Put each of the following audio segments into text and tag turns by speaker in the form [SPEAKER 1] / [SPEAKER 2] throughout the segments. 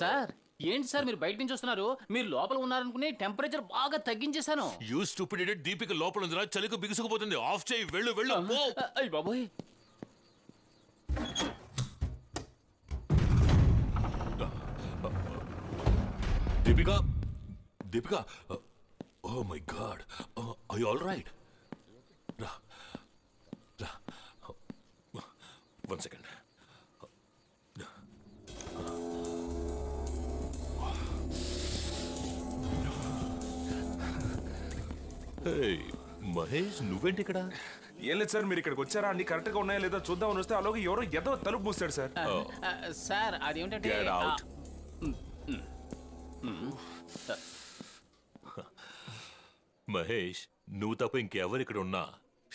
[SPEAKER 1] Sir ఏంటి sir మీరు బయట నుంచి వస్తున్నారు? మీరు లోపల ఉన్నారనుకుని టెంపరేచర్ బాగా తగ్గించేశాను.
[SPEAKER 2] You stupid idiot. దీపిక లోపల ఉందిరా, చలికి బిగుసుకుపోతుంది. ఆఫ్ చేయి, వెళ్ళు వెళ్ళు.
[SPEAKER 1] అయ్య బాబోయ్.
[SPEAKER 2] Deepika, Deepika, oh my God, are you all right? రా రా, 1 సెకండ్. మహేష్, నువ్వేంటి ఇక్కడ?
[SPEAKER 3] ఏం లేదు సార్, మీరు ఇక్కడికి వచ్చారా, అన్ని కరెక్ట్ గా ఉన్నాయా లేదా చూద్దామని వస్తే అలాగే ఎవరో ఏదో తలుపు మూస్తాడు సార్.
[SPEAKER 1] సార్ అదేంటంటే
[SPEAKER 2] మహేష్, నువ్వు తప్ప ఇంకెవరు ఇక్కడ ఉన్నా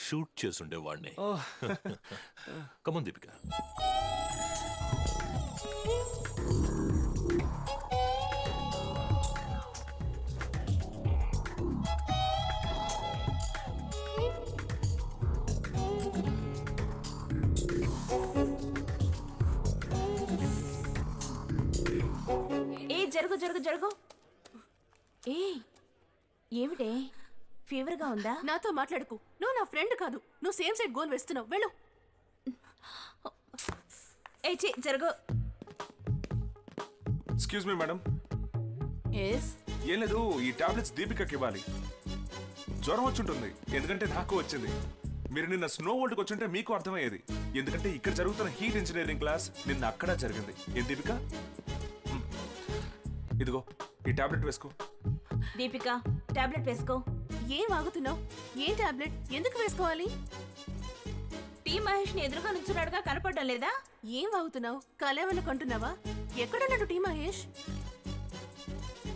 [SPEAKER 2] షూట్ చేసుండేవాడిని. కమన్ దీపిక.
[SPEAKER 4] జరుగు జరుగు జరుగు. ఏ ఏమిటే, ఫీవర్ గా ఉందా?
[SPEAKER 5] నాతో మాట్లాడుకు. నువ్వు నా ఫ్రెండ్ కాదు, నువ్వు సేమ్ సైడ్ గోల్ వేస్తున్నావు. వెళ్ళు.
[SPEAKER 4] ఏ జరుగు.
[SPEAKER 3] Excuse me madam.
[SPEAKER 4] ఎస్.
[SPEAKER 3] ఏం లేదు, ఈ టాబ్లెట్స్ దీపికకి ఇవ్వాలి. జ్వరం వచ్చుంటుంది, ఎందుకంటే నాకు వచ్చింది. మీరు నిన్న స్నో వరల్డ్కి వచ్చుంటే మీకు అర్థమయ్యేది. ఎందుకంటే ఇక్కడ జరుగుతున్న హీట్ ఇంజనీరింగ్ క్లాస్ నిన్న అక్కడ జరిగింది. ఏం దీపిక, ఇదిగో ఈ టాబ్లెట్ వేసుకో.
[SPEAKER 4] దీపిక, టాబ్లెట్ వేసుకో.
[SPEAKER 5] ఏం వాగుతున్నావు? ఏ టాబ్లెట్ ఎందుకు వేసుకోవాలి?
[SPEAKER 4] టీ మహేష్ ని ఎదురుగా నుంచున్నాడుగా, కనపడడం లేదా?
[SPEAKER 5] ఏం వాగుతున్నావు? కలేవన్న కంటున్నావా? ఎక్కడున్నాడు టీ మహేష్?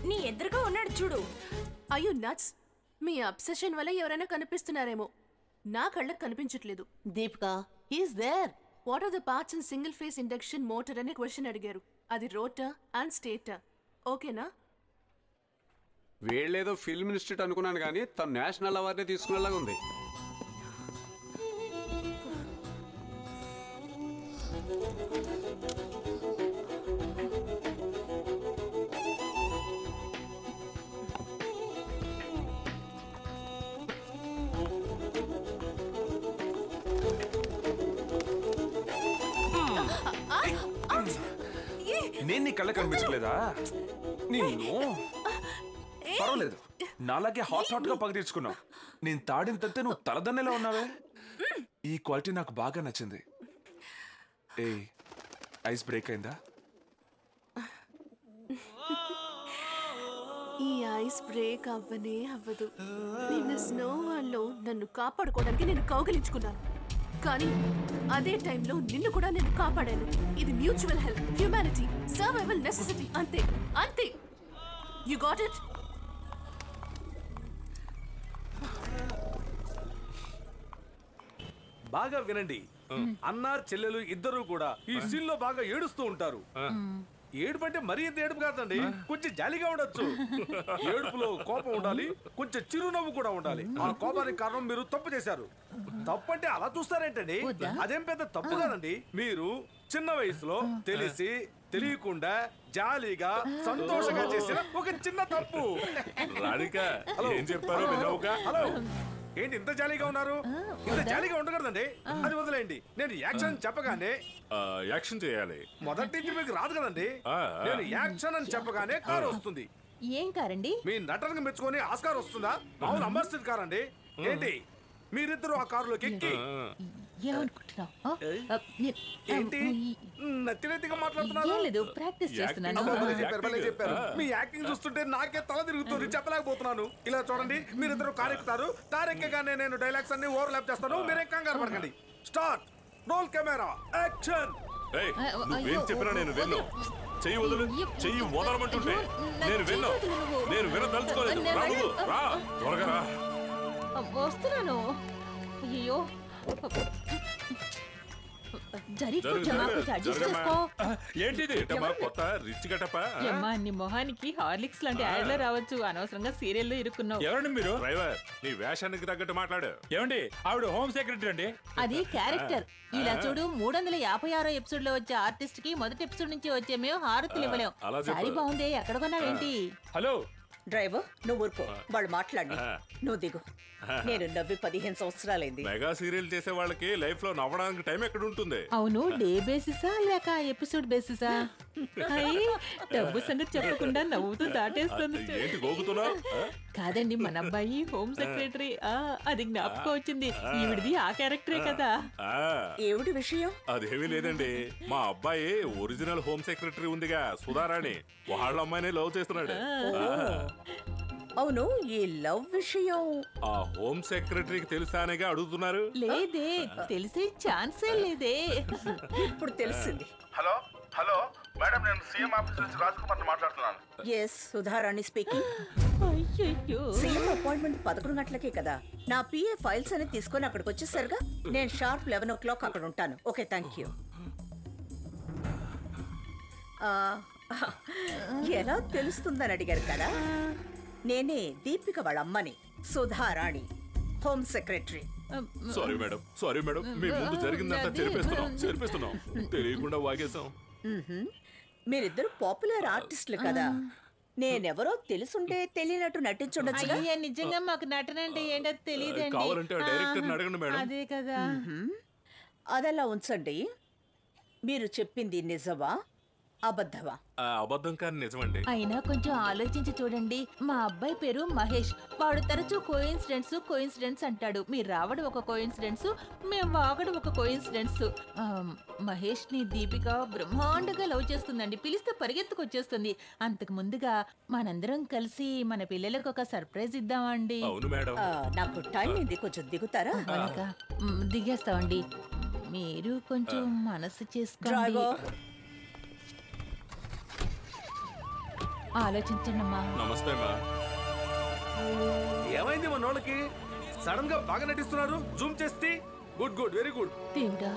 [SPEAKER 4] నీ ఎదురుగా ఉన్నాడు చూడు.
[SPEAKER 5] అయ్యో నట్స్, మీ అబ్సెషన్ వల్ల ఎవరైనా కనిపిస్తున్నారేమో. నా కళ్ళకు కనిపించట్లేదు.
[SPEAKER 6] Deepika, he's there.
[SPEAKER 5] What are the parts in single phase induction motor అనే క్వశ్చన్ అడిగారు. అది రోటర్ అండ్ స్టేటర్. ఓకేనా?
[SPEAKER 7] వీళ్ళేదో ఫిల్మ్ ఇన్స్టిట్యూట్ అనుకున్నాను కానీ తను నేషనల్ అవార్డే తీసుకునేలాగా ఉంది.
[SPEAKER 3] నేను నీ కళ్ళ కనిపించలేదా? నిన్ను పర్వాలేదు, నాలాగే హాట్ గా పగ తీర్చుకున్నావు. నేను తాడింతంతే నువ్వు తలదన్నెలా ఉన్నావే. ఈ క్వాలిటీ నాకు బాగా నచ్చింది. ఏ ఐస్ బ్రేక్ అయిందా?
[SPEAKER 5] ఈ ఐస్ బ్రేక్ అవ్వనే అవ్వదు. నిన్న స్నో వాళ్ళు నన్ను కాపాడుకోవడానికి నేను కౌగిలించుకున్నాను, కానీ అదే టైంలో నిన్ను కూడా నేను కాపాడాను. ఇది mutual help, humanity, survival necessity. అంతే అంతే. You got it?
[SPEAKER 8] బాగా వినండి. అన్నారు చెల్లెలు ఇద్దరు కూడా ఈ సీన్ లో బాగా ఏడుస్తూ ఉంటారు. ఏడుపు అంటే మరీ ఇంత ఏడుపు కాదండి, కొంచెం జాలీగా ఉండొచ్చు. ఏడుపులో కోపం ఉండాలి, కొంచెం చిరునవ్వు కూడా ఉండాలి. ఆ కోపానికి కారణం మీరు తప్పు చేశారు. తప్పు అంటే అలా చూస్తారేంటండి? అదేం పెద్ద తప్పు కాదండి. మీరు చిన్న వయసులో తెలిసి తెలియకుండా జాలీగా సంతోషంగా చేసిన ఒక చిన్న తప్పు. ఏం చెప్పారు? హలో, ఏంటి ఇంత జాలీగా ఉన్నారు? ఇంత జాలీగా ఉండకూడదండి. అది వదిలేయండి. నేను యాక్షన్ చెప్పగానే
[SPEAKER 2] యాక్షన్ చేయాలి.
[SPEAKER 8] మొదటి నుంచి మీకు రాదు కదండి. నేను యాక్షన్ అని చెప్పగానే కారు వస్తుంది.
[SPEAKER 6] ఏం కారండి? మీ
[SPEAKER 8] నటనకు మెచ్చుకొని ఆస్కార్ వస్తుందా? మామూలు అంబాసిడర్ కార్ అండి. ఏంటి మీరిద్దరు ఆ కారులోకి ఎక్కి ఏంటి నత్తినెత్తిగా మాట్లాడుతున్నారు?
[SPEAKER 6] ప్రాక్టీస్ చేస్తున్నాను.
[SPEAKER 8] మీ యాక్టింగ్ చూస్తుంటే నాకే తల తిరుగుతుంది, చెప్పలేకపోతున్నాను. ఇలా చూడండి, మీరిద్దరు కారు ఎక్కుతారు. కారు ఎక్కగానే నేను డైలాగ్స్ అన్ని ఓవర్లాప్ చేస్తాను. మీరేం కంగారు పడకండి. Start, roll camera, action.
[SPEAKER 2] నువ్వేం చెప్పినా నేను విన్ను. చెయ్యి వదులు, చెయ్యి వదలమంటుంటే నేను విన్ను. నేను వినదలుచుకోలేదు. రా, త్వరగా రా.
[SPEAKER 6] వస్తున్నాను. అయ్యో జరిగిపోచ్చమ్మా కొంచెం అడ్జస్ట్ చేసుకో.
[SPEAKER 2] ఏంటిది ఏంటమ్మా కొత్త రిచ్ గటపా
[SPEAKER 6] అమ్మా నీ మొహానికి హార్లిక్స్ లాంటి యాడ్లో రావచ్చు, అనవసరంగా సీరియల్లో ఇరుక్కున్నావు.
[SPEAKER 9] ఎవరండి మీరు?
[SPEAKER 2] డ్రైవర్ నీ వేషానికి తగ్గట్టు మాట్లాడు.
[SPEAKER 9] ఏమండి ఆవిడ హోమ్ సెక్రటరీ అండి.
[SPEAKER 6] అది క్యారెక్టర్. ఇలా చూడు 356 ఎపిసోడ్ లో వచ్చే ఆర్టిస్ట్ కి మొదటి ఎపిసోడ్ నుంచి వచ్చే మేము హారతులు ఇవ్వలేం.
[SPEAKER 2] అలా చెప్పు.
[SPEAKER 6] సారీ బాగుంది, ఎక్కడ కొన్నావేంటి?
[SPEAKER 9] హలో
[SPEAKER 10] డ్రైవర్ నువ్వు ఊరుకో, వాళ్ళు మాట్లాడి నువ్వు దిగు. నేను నవ్వి 15 సంవత్సరాలైంది.
[SPEAKER 2] మెగా సీరియల్ చేసే వాళ్ళకి లైఫ్ లో నవ్వడానికి టైం ఎక్కడ ఉంటుంది?
[SPEAKER 6] అవును, డే బేసిసా లేక ఎపిసోడ్ బేసిసా? అయ్యి, డబ్బు సంగతి చెప్పకుండా నవ్వుతూ దాటేస్తుంది.
[SPEAKER 2] ఏంటి గోగుతున్నావు?
[SPEAKER 6] కాదండి, మన అబ్బాయి హోమ్ సెక్రటరీ. అది జ్ఞాపకం వచ్చింది, ఈవిడిది ఆ క్యారెక్టరే కదా.
[SPEAKER 10] ఏమిటి విషయం?
[SPEAKER 2] అదేమీ లేదండి, మా అబ్బాయి ఒరిజినల్ హోమ్ సెక్రటరీ ఉందిగా సుధారాణి, వాళ్ళ అమ్మాయినే లవ్ చేస్తున్నాడు.
[SPEAKER 10] అవును, ఈ లవ్ విషయం
[SPEAKER 2] ఆ హోమ్ సెక్రటరీకి తెలుసానేగా అడుగుతున్నారు.
[SPEAKER 6] లేదే, తెలిసే ఛాన్సే లేదే.
[SPEAKER 10] ఇప్పుడు తెలిసింది.
[SPEAKER 11] హలో హలో మేడం, నేను సీఎం ఆఫీస్ నుంచి రాజకుమార్ మాట్లాడుతున్నాను.
[SPEAKER 10] Yes, Sudharani speaking.
[SPEAKER 6] అయ్యయ్యో,
[SPEAKER 10] సీఎం అపాయింట్మెంట్ 11 గంటలకే కదా. నా పిఏ ఫైల్స్ అని తీసుకొని అక్కడికి వచ్చేసరిగా నేను షార్ప్ 11 o'clock అక్కడ ఉంటాను. Okay, thank you. ఎలా తెలుస్తుందని అడిగారు కదా. నేనే దీపిక వాళ్ళ అమ్మని, Sudharani, home secretary.
[SPEAKER 2] Sorry madam, మీ ముందు జరిగిందంతా చెరిపేస్తున్నాం. తెలియకుండా వాగేశాం.
[SPEAKER 10] మీరిద్దరు పాపులర్ ఆర్టిస్టులు కదా. నేనెవరో తెలుసుంటే తెలియనట్టు నటించుండొచ్చు.
[SPEAKER 6] అయ్యా, నిజంగా మాకు నటన అంటే ఏంటో తెలియదండి.
[SPEAKER 2] కావాలంటే ఆ డైరెక్టర్ని అడగండి మేడం.
[SPEAKER 6] అదే కదా.
[SPEAKER 10] అదలా ఉంచండి. మీరు చెప్పింది నిజమా అబద్ధమా?
[SPEAKER 2] అబద్ధం కానీ నిజమండి.
[SPEAKER 6] అయినా కొంచెం ఆలోచించి చూడండి. మా అబ్బాయి పేరు మహేష్. వాడు తరచూ కోయిన్సిడెన్స్ అంటాడు. మీరు రావడం ఒక కోయిన్సిడెన్స్, మేము వాగడం ఒక కోయిన్సిడెన్స్. మహేష్ ని దీపిక బ్రహ్మాండంగా లవ్ చేస్తుందండి. పిలిస్తే పరిగెత్తుకొచ్చేస్తుంది. అంతకు ముందుగా మనందరం కలిసి మన పిల్లలకు ఒక సర్ప్రైజ్ ఇద్దామండి.
[SPEAKER 2] అవును మేడం.
[SPEAKER 10] నాకు టైం అయింది, కొంచెం దిగుతారా?
[SPEAKER 6] దిగేస్తామండి. మీరు కొంచెం మనసు చేసుకోండి. ఆలోచించండి అమ్మా.
[SPEAKER 2] నమస్తే మా.
[SPEAKER 8] ఏమైంది మన వాళ్ళకి? సడన్ గా బాగా నటిస్తున్నారు. జూమ్ చేస్తే గుడ్ వెరీ గుడ్.
[SPEAKER 6] దేవుడా,